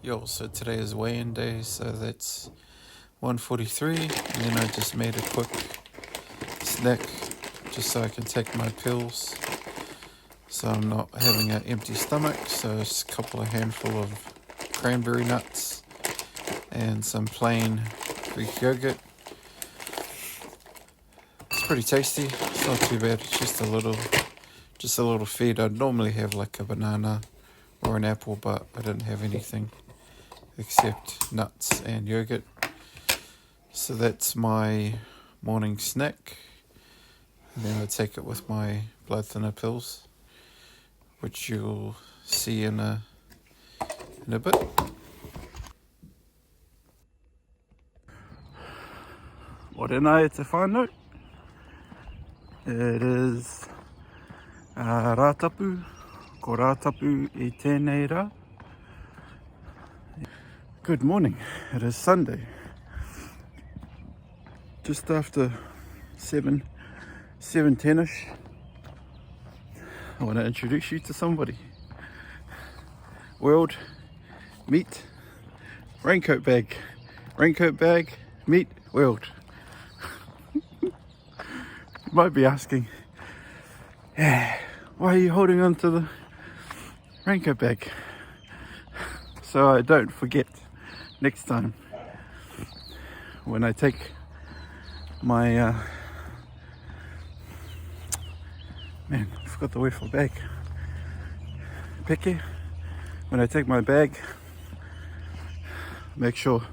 Yo, so today is weigh-in day, so that's 1:43, and then I just made a quick snack just so I can take my pills, so I'm not having an empty stomach. So it's a couple of handful of cranberry nuts and some plain Greek yogurt. It's pretty tasty. It's not too bad. It's just a little feed. I'd normally have like a banana or an apple, but I didn't have anything except nuts and yogurt. So that's my morning snack. And then I take it with my blood thinner pills, which you'll see in a bit. Morena e te whānau. It is rātapu, ko rātapu I tēnei rā. Good morning, it is Sunday. Just after 7:10ish. I want to introduce you to somebody. World, meet, raincoat bag, meet, world. You might be asking, why are you holding on to the raincoat bag? So I don't forget next time when I take my I forgot the word for bag. Peke. When I take my bag, make sure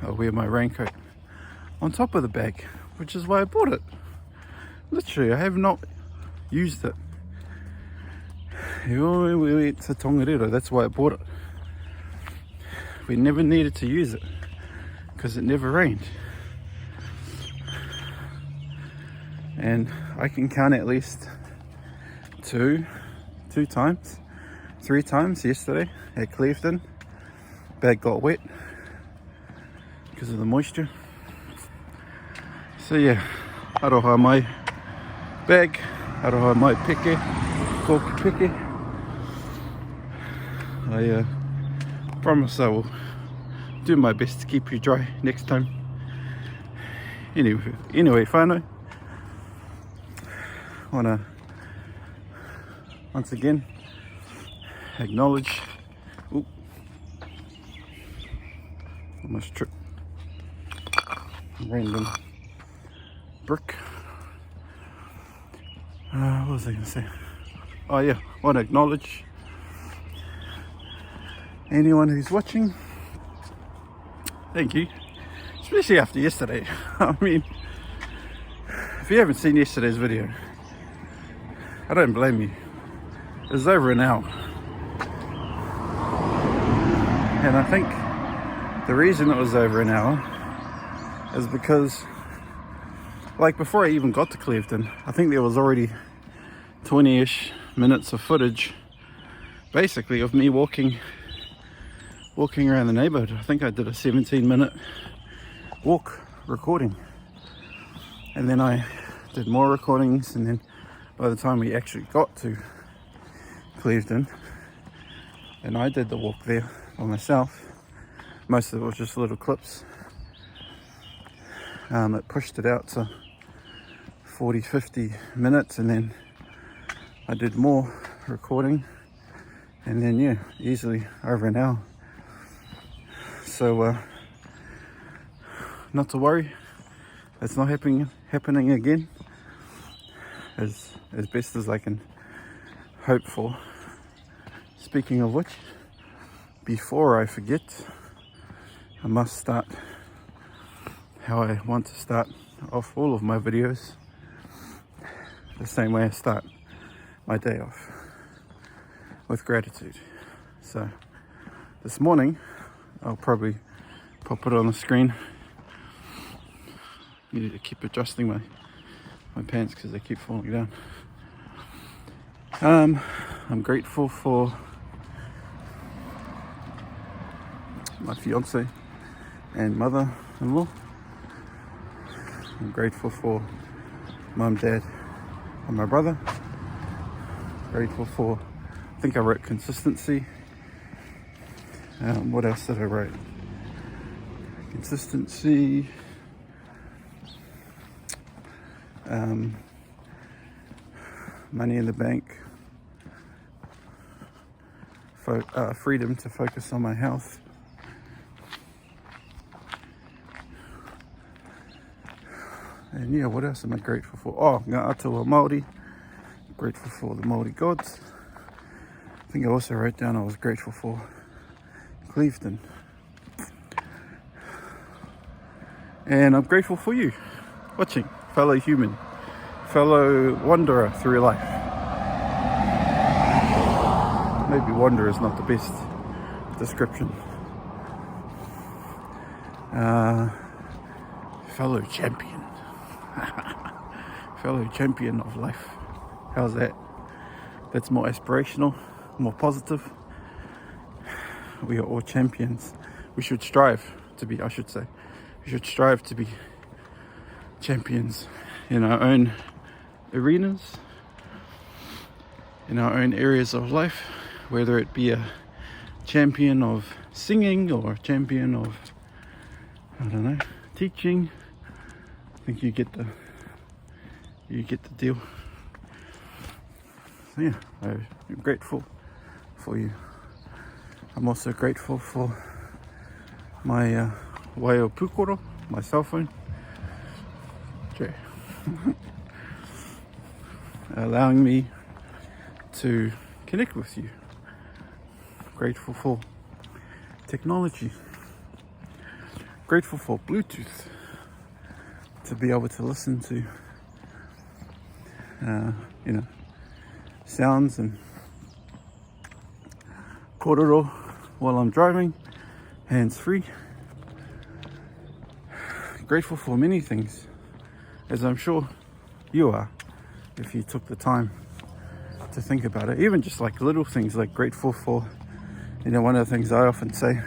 I wear my raincoat on top of the bag, which is why I bought it. Literally, I have not used it. We went to Tongariro, that's why I bought it. We never needed to use it because it never rained. And I can count at least three times yesterday at Clevedon. Bag got wet because of the moisture. So yeah, aroha mai bag, aroha mai peke, koki peke. I promise I will do my best to keep you dry next time. Anyway, whānau. I want to once again acknowledge, almost tripped, random brick. What was I going to say? Oh yeah, I want to acknowledge anyone who's watching. Thank you, especially after yesterday. I mean, if you haven't seen yesterday's video, I don't blame you. It was over an hour. And I think the reason it was over an hour is because, like, before I even got to Clevedon, I think there was already 20-ish minutes of footage, basically, of me walking around the neighborhood. I think I did a 17-minute walk recording. And then I did more recordings, and then by the time we actually got to Clevedon, and I did the walk there by myself, most of it was just little clips. It pushed it out to 40-50 minutes, and then I did more recording, and then yeah, easily over an hour. So not to worry, it's not happening again, as best as I can hope for. Speaking of which, before I forget, I must start how I want to start off all of my videos, the same way I start my day off, with gratitude. So this morning, I'll probably pop it on the screen. I need to keep adjusting my pants because they keep falling down. I'm grateful for my fiance and mother-in-law. I'm grateful for mum, dad, and my brother. Grateful for, I think I wrote consistency. What else did I write? Consistency. Money in the bank. Freedom to focus on my health. And yeah, what else am I grateful for? Oh, ngā atua Māori. Grateful for the Māori gods. I think I also wrote down I was grateful for Clevedon. And I'm grateful for you watching, fellow human, fellow wanderer through life. Maybe wanderer is not the best description. Fellow champion. Fellow champion of life. How's that? That's more aspirational, more positive. We are all champions. We should strive to be, I should say. We should strive to be champions in our own arenas, in our own areas of life, whether it be a champion of singing or a champion of, I don't know, teaching. I think you get the deal. So yeah, I'm grateful for you. I'm also grateful for my waio pūkoro, my cell phone. Okay. Allowing me to connect with you. Grateful for technology. Grateful for Bluetooth to be able to listen to sounds and kororo while I'm driving, hands free. Grateful for many things, as I'm sure you are, if you took the time to think about it. Even just like little things, like grateful for, one of the things I often say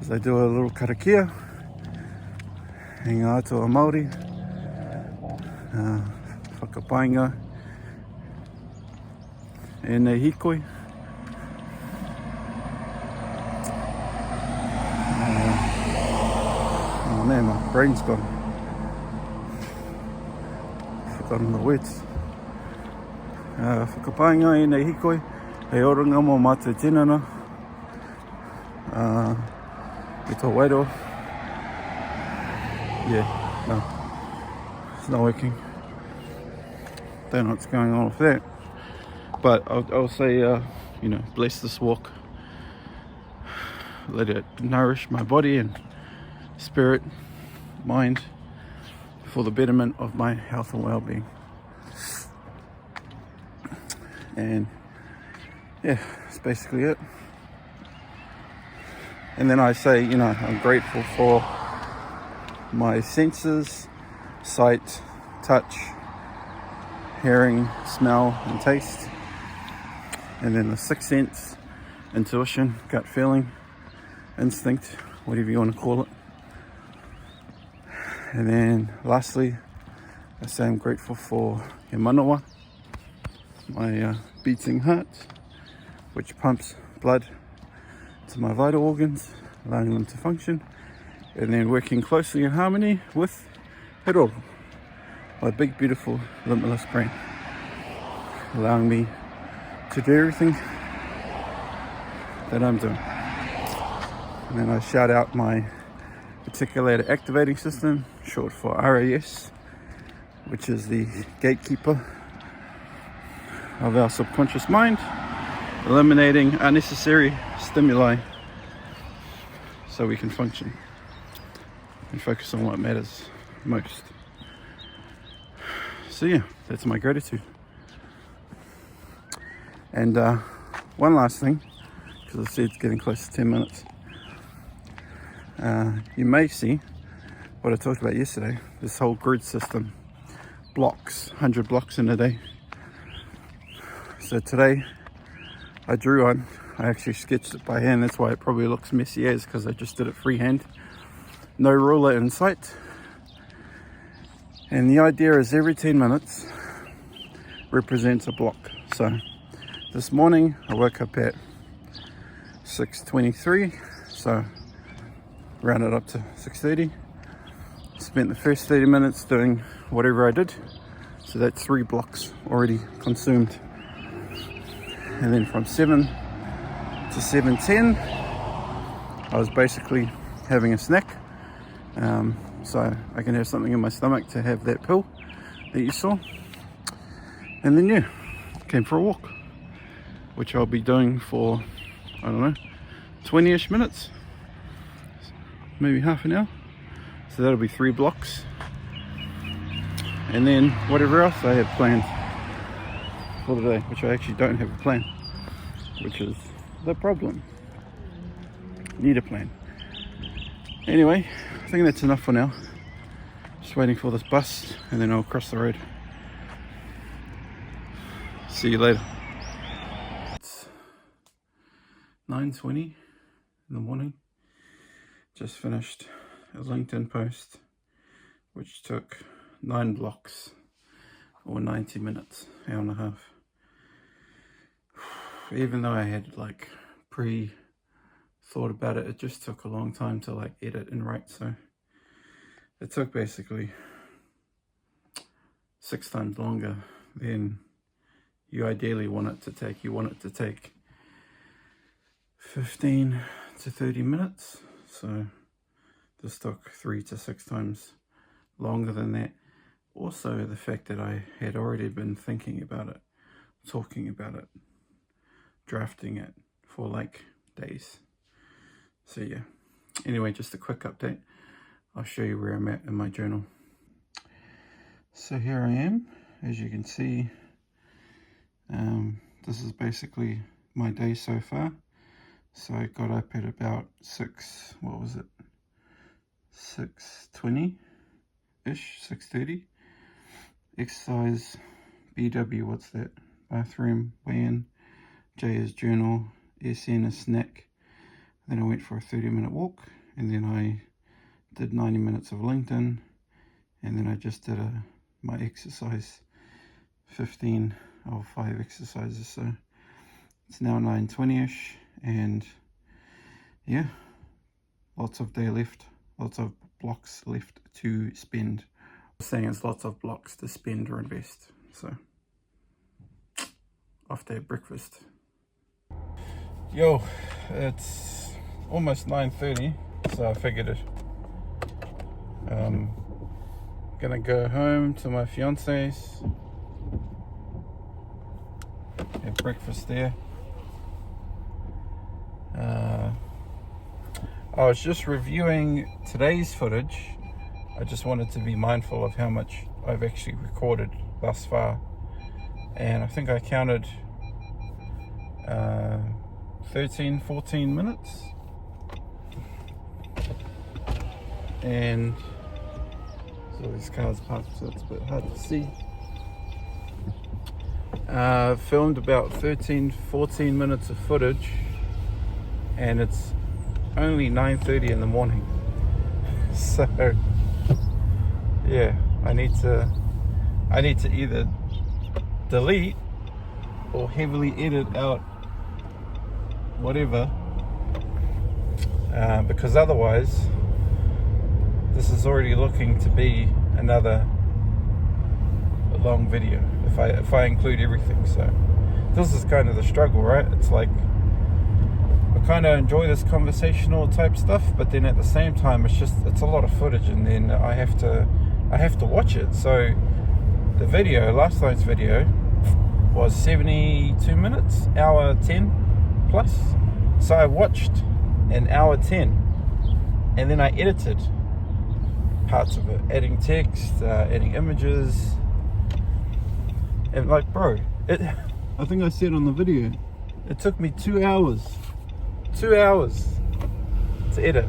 is I do a little karakia, ngā atua Māori, whakapainga, e nei hikoi. Oh man, my brain's gone. Forgotten the words. Whakapainga e nei hikoi, e orunga mo mātou tinana. E tō wairo. Yeah, no, it's not working. Don't know what's going on with that. But I'll say, bless this walk. Let it nourish my body and spirit, mind, for the betterment of my health and well-being. And yeah, that's basically it. And then I say, I'm grateful for my senses, sight, touch, hearing, smell, and taste. And then the sixth sense, intuition, gut feeling, instinct, whatever you want to call it. And then lastly, I say I'm grateful for he manawa, my beating heart, which pumps blood to my vital organs, allowing them to function. And then working closely in harmony with he roro, my big, beautiful, limitless brain, allowing me to do everything that I'm doing. And then I shout out my Articulated Activating System, short for RAS, which is the gatekeeper of our subconscious mind, eliminating unnecessary stimuli so we can function and focus on what matters most. So yeah, that's my gratitude. And one last thing, because I said it's getting close to 10 minutes. You may see what I talked about yesterday, this whole grid system, blocks, 100 blocks in a day. So today I drew one. I actually sketched it by hand, that's why it probably looks messy as, because I just did it freehand. No ruler in sight. And the idea is every 10 minutes represents a block. So this morning I woke up at 6:23, so round it up to 6:30. Spent the first 30 minutes doing whatever I did, so that's 3 blocks already consumed. And then from 7 to 7:10 I was basically having a snack, so I can have something in my stomach to have that pill that you saw. And then yeah, came for a walk, which I'll be doing for, I don't know, 20-ish minutes, maybe half an hour. So that'll be 3 blocks, and then whatever else I have planned for the day, which I actually don't have a plan, which is the problem. Need a plan. Anyway, I think that's enough for now. Just waiting for this bus, and then I'll cross the road. See you later. It's 9:20 in the morning. Just finished a LinkedIn post which took 9 blocks or 90 minutes, hour and a half. Even though I had like thought about it, it just took a long time to like edit and write, so it took basically 6 times longer than you ideally want it to take. You want it to take 15 to 30 minutes, so this took 3 to 6 times longer than that. Also the fact that I had already been thinking about it, talking about it, drafting it for like days. So yeah, anyway, just a quick update. I'll show you where I'm at in my journal. So here I am, as you can see. This is basically my day so far. So I got up at about 6:20-ish, 6:30. Exercise, BW, what's that? Bathroom, weigh-in, J is journal, SN is snack. Then I went for a 30-minute walk, and then I did 90 minutes of LinkedIn, and then I just did my exercise, 15 of 5 exercises. So it's now 9:20-ish, and yeah, lots of day left, lots of blocks left to spend. I'm saying it's lots of blocks to spend or invest. So off to breakfast. Yo, it's almost 9:30, so I figured it. Gonna go home to my fiance's, have breakfast there. I was just reviewing today's footage. I just wanted to be mindful of how much I've actually recorded thus far, and I think I counted 13-14 minutes, and so these cars parked, so it's a bit hard to see. Filmed about 13-14 minutes of footage, and it's only 9:30 in the morning. So yeah, I need to either delete or heavily edit out whatever, because otherwise this is already looking to be another long video if I include everything. So this is kind of the struggle, right? It's like I kind of enjoy this conversational type stuff, but then at the same time it's a lot of footage, and then I have to watch it. So the video, last night's video, was 72 minutes, hour 10 plus. So I watched an hour 10, and then I edited parts of it, adding text, adding images, and like, bro, I think I said on the video, it took me 2 hours to edit.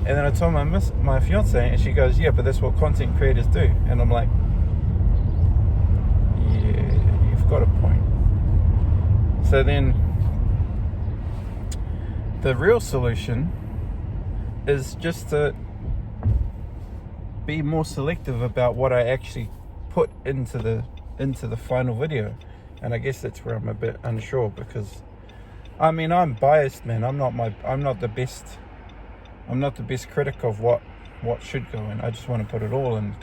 And then I told my fiance, and she goes, yeah, but that's what content creators do. And I'm like, yeah, you've got a point. So then the real solution is just to be more selective about what I actually put into the final video. And I guess that's where I'm a bit unsure, because I mean, I'm biased, man. I'm not the best critic of what should go in. I just want to put it all in,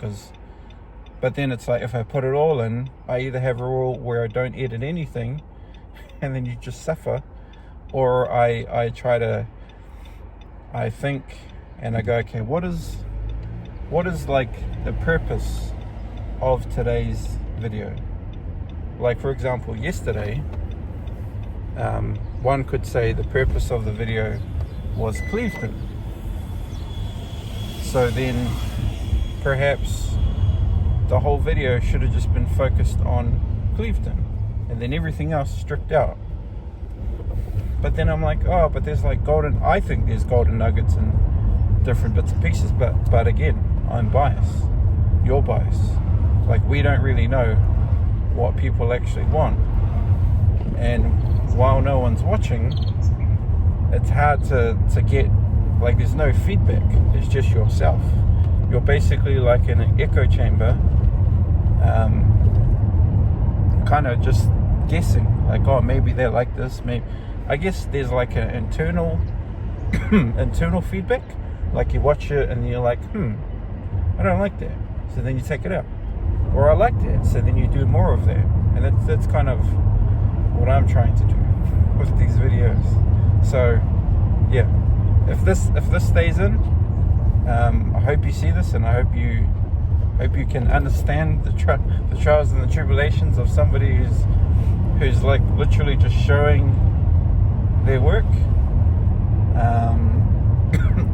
but then it's like, if I put it all in, I either have a rule where I don't edit anything and then you just suffer, or I think and I go, okay, what is like the purpose of today's video? Like, for example, yesterday, one could say the purpose of the video was Clevedon. So then perhaps the whole video should have just been focused on Clevedon and then everything else stripped out. But then I'm like, oh, but there's like I think there's golden nuggets and different bits and pieces, but again, I'm biased. You're biased. Like, we don't really know what people actually want. And while no one's watching, it's hard to get, like, there's no feedback. It's just yourself. You're basically like in an echo chamber, kind of just guessing, like, oh, maybe they're like this, maybe. I guess there's like an internal feedback. Like, you watch it and you're like, I don't like that, so then you take it out. Or I like that, so then you do more of that. And that's kind of what I'm trying to do with these videos. So yeah, if this stays in, I hope you see this, and I hope you can understand the trials and the tribulations of somebody who's like literally just showing their work.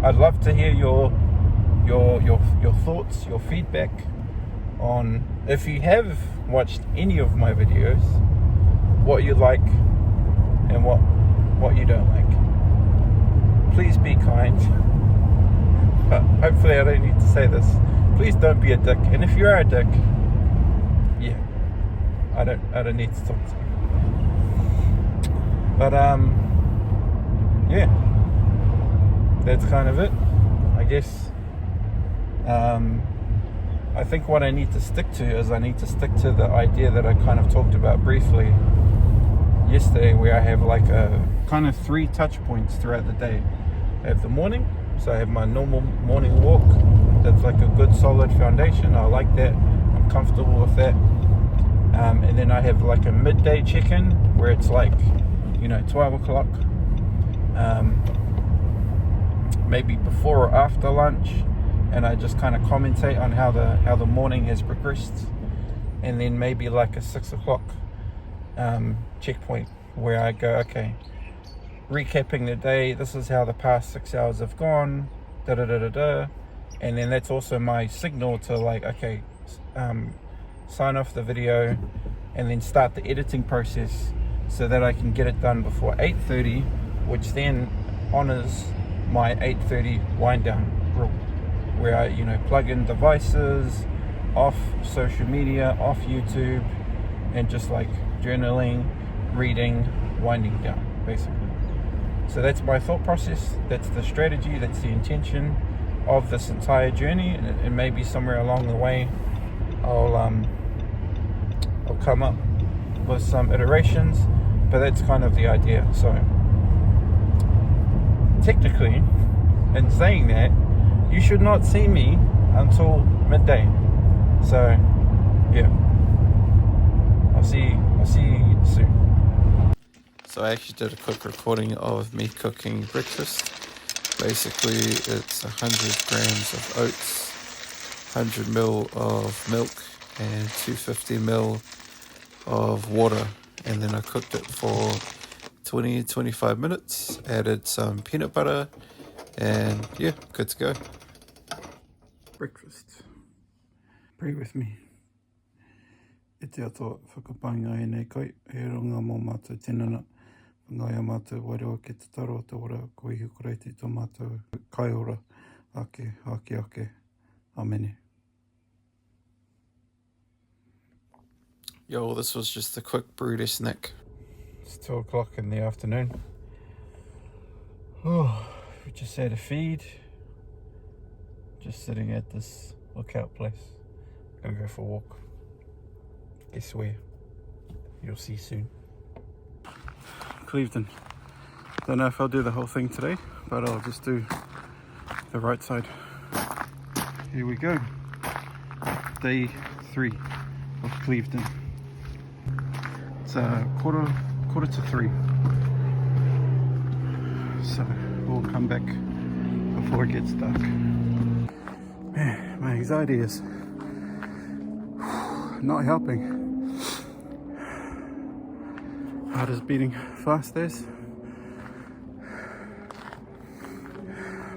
I'd love to hear your thoughts, your feedback on, if you have watched any of my videos, what you like and what you don't like. Please be kind. Hopefully I don't need to say this. Please don't be a dick. And if you are a dick, yeah, I don't need to talk to you. But yeah, that's kind of it, I guess. I think what I need to stick to is I need to stick to the idea that I kind of talked about briefly yesterday, where I have like a kind of 3 touch points throughout the day. I have the morning, so I have my normal morning walk. That's like a good solid foundation. I like that. I'm comfortable with that. And then I have like a midday check-in where it's like, 12 o'clock, maybe before or after lunch, and I just kind of commentate on how the morning has progressed. And then maybe like a 6 o'clock checkpoint where I go, okay, recapping the day, this is how the past 6 hours have gone, and then that's also my signal to, like, okay, sign off the video and then start the editing process so that I can get it done before 8:30, which then honors my 8:30 wind down rule, where I plug in devices, off social media, off YouTube, and just like journaling, reading, winding down, basically. So that's my thought process, that's the strategy, that's the intention of this entire journey, and maybe somewhere along the way I'll come up with some iterations, but that's kind of the idea. So technically, in saying that, you should not see me until midday. So yeah, I'll see you soon. So I actually did a quick recording of me cooking breakfast. Basically, it's 100 grams of oats, 100 ml of milk, and 250 ml of water. And then I cooked it for 20-25 minutes, added some peanut butter, and yeah, good to go. Breakfast. Pray with me. E te ato whakapainga e nei kai, he runga mō mātou tinana. Ngai mātou wairua ki te taro te ora, ko ihi koreiti tō mātou kai ora, ake. Amene. Yo, this was just a quick burrito snack. It's 2 o'clock in the afternoon. Oh, we just had a feed. Just sitting at this lookout place. Gonna go for a walk. Guess where? You'll see soon. Clevedon. Don't know if I'll do the whole thing today, but I'll just do the right side. Here we go. Day 3 of Clevedon. It's quarter to 3. So we'll come back before it gets dark. Man, my anxiety is not helping. Heart is beating fast as.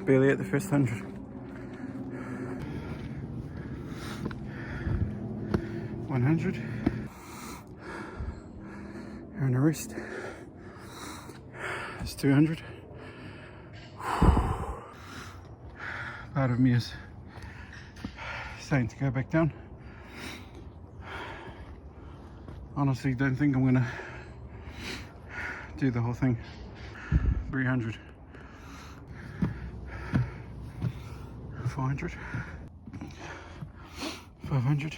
Barely at the first 100. And a rest. It's 200. Part of me is starting to go back down. Honestly, don't think I'm gonna do the whole thing. 300. 400. 500.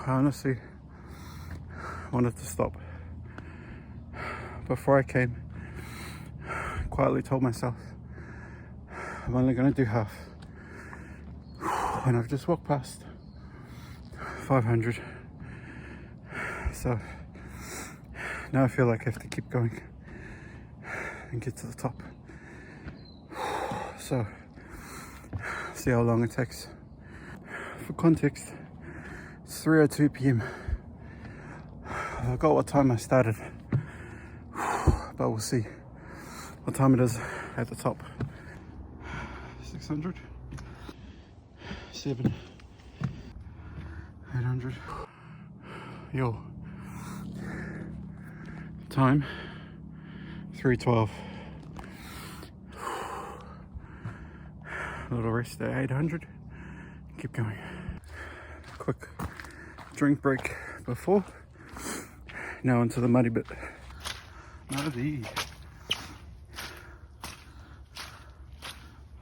I honestly wanted to stop. Before I came, quietly told myself I'm only going to do half, and I've just walked past 500, so now I feel like I have to keep going and get to the top. So see how long it takes. For context, it's 3:02 p.m. I forgot what time I started, but we'll see what time it is at the top. 600, 7, 800. Yo, time 3:12. A little rest at 800. Keep going. Quick drink break before. Now into the muddy bit. Muddy.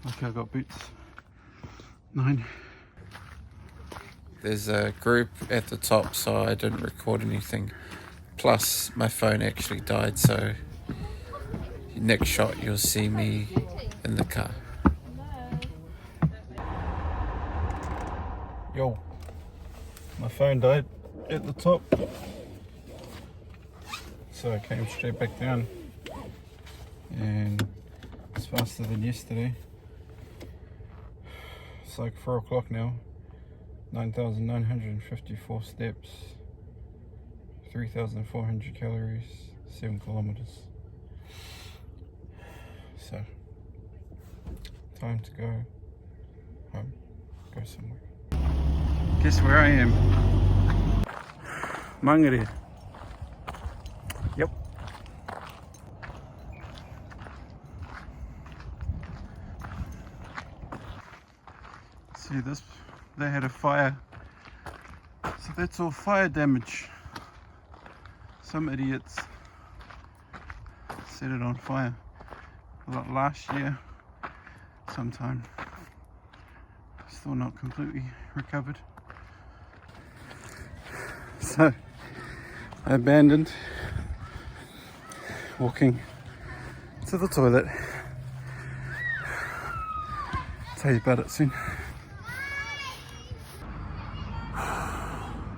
Okay, I got boots. 9. There's a group at the top, so I didn't record anything. Plus, my phone actually died, so next shot you'll see me in the car. Yo, my phone died at the top, so I came straight back down, and it's faster than yesterday. It's like 4 o'clock now. 9,954 steps, 3,400 calories, 7 kilometers. So, time to go home, go somewhere. Guess where I am? Mangere. Yep. See this? They had a fire. So that's all fire damage. Some idiots set it on fire. Last year, sometime. Still not completely recovered. So I abandoned walking to the toilet. I'll tell you about it soon.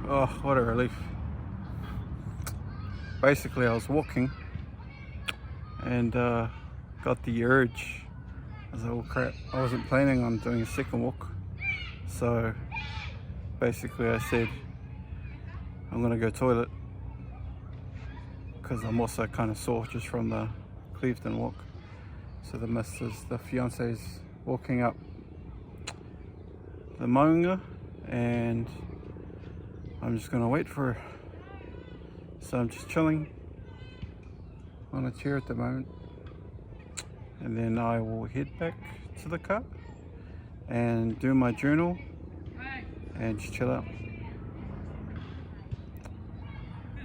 Oh, what a relief. Basically, I was walking and got the urge. I was like, oh crap, I wasn't planning on doing a second walk. So basically I said, I'm gonna go toilet, because I'm also kind of sore just from the Clevedon walk. So the fiance's walking up the Mangere, and I'm just gonna wait for her. So I'm just chilling on a chair at the moment, and then I will head back to the car and do my journal and just chill out.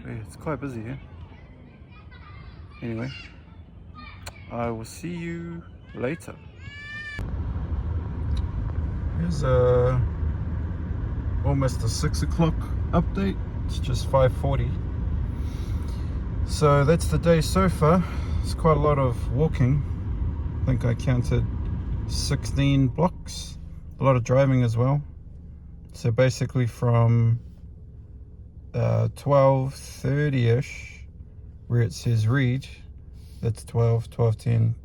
Yeah, it's quite busy here. Anyway, I will see you later. Here's almost a 6 o'clock update. It's just 5:40. So that's the day so far. it's quite a lot of walking. I think I counted 16 blocks. A lot of driving as well. So basically from 12:30ish, where it says read, that's 12, 12, 10,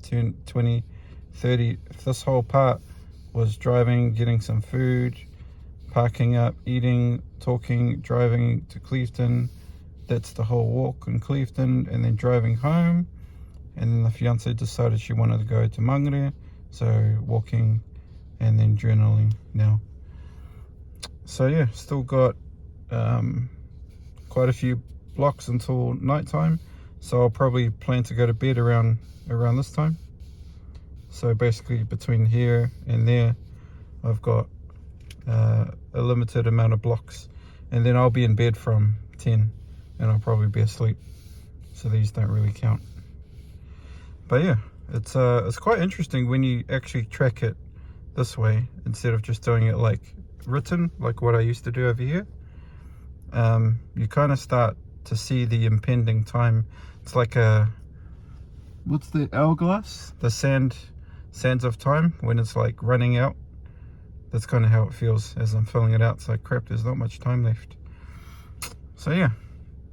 10, 20, 30. This whole part was driving, getting some food, parking up, eating, talking, driving to Clevedon. That's the whole walk in Clevedon, and then driving home. And then the fiance decided she wanted to go to Mangere, so walking and then journaling now. So yeah, still got quite a few blocks until nighttime. So I'll probably plan to go to bed around this time. So basically between here and there, I've got a limited amount of blocks, and then I'll be in bed from 10, and I'll probably be asleep. So these don't really count. But yeah, it's quite interesting when you actually track it this way instead of just doing it like written, like what I used to do over here. You kind of start to see the impending time. It's like what's the hourglass? The sands of time, when it's like running out. That's kind of how it feels as I'm filling it out. It's like, crap, there's not much time left. So yeah,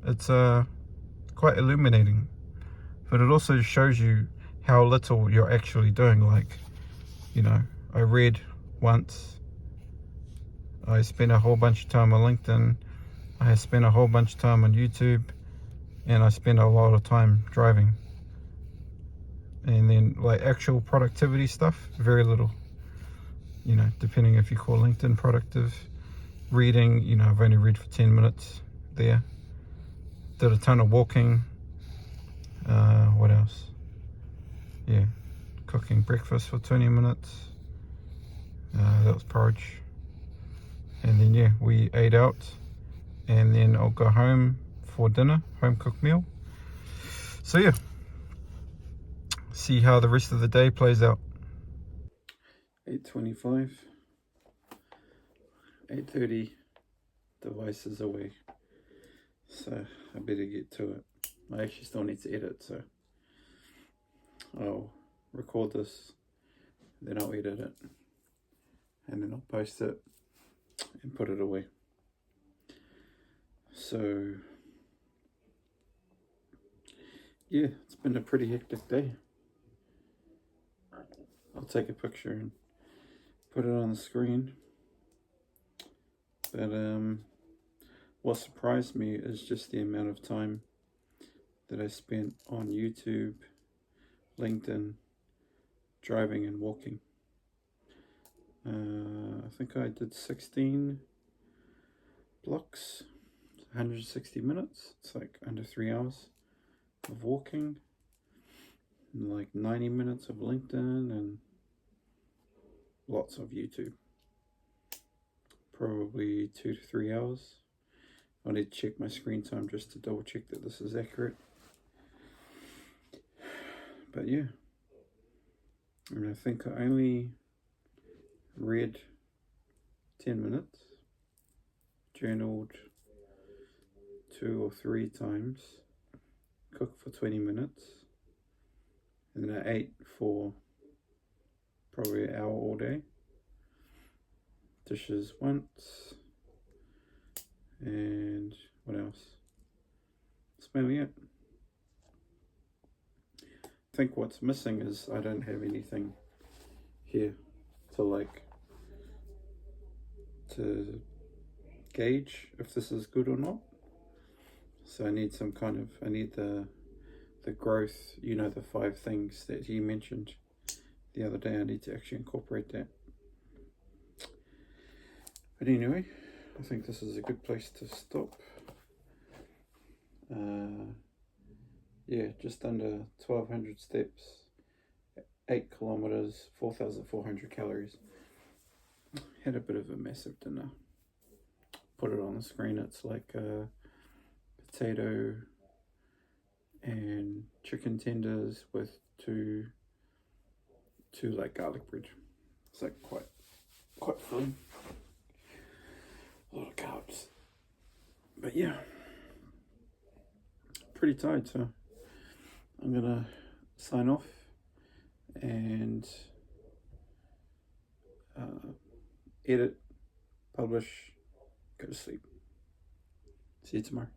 it's quite illuminating, but it also shows you how little you're actually doing. Like, you know, I read once, I spent a whole bunch of time on LinkedIn, I spent a whole bunch of time on YouTube, and I spent a lot of time driving. And then like actual productivity stuff, very little. You know, depending if you call LinkedIn productive. Reading, you know, I've only read for 10 minutes there. Did a ton of walking. What else? Yeah, cooking breakfast for 20 minutes. That was porridge. And then yeah, we ate out, and then I'll go home for dinner, home cooked meal. So yeah, see how the rest of the day plays out. 8:25, 8:30, devices away. So I better get to it. I actually still need to edit, so I'll record this, then I'll edit it, and then I'll post it and put it away. So yeah, it's been a pretty hectic day. I'll take a picture and put it on the screen. But what surprised me is just the amount of time that I spent on YouTube, LinkedIn, driving and walking. I think I did 16 blocks, 160 minutes. It's like under 3 hours of walking, and like 90 minutes of LinkedIn, and lots of YouTube. Probably 2 to 3 hours. I need to check my screen time just to double check that this is accurate. But yeah, and I think I only read 10 minutes, journaled 2 or 3 times, cooked for 20 minutes, and then I ate for probably an hour all day, dishes once, and what else? That's mainly it. I think what's missing is I don't have anything here to gauge if this is good or not. So I need some kind of, I need the growth, you know, the 5 things that he mentioned the other day. I need to actually incorporate that. But anyway, I think this is a good place to stop. Yeah, just under 1,200 steps, 8 kilometers, 4,400 calories. Had a bit of a massive dinner. Put it on the screen. It's like potato and chicken tenders with two like garlic bread. It's like quite filling. A lot of carbs. But yeah, pretty tired, so I'm gonna sign off and edit, publish, go to sleep. See you tomorrow.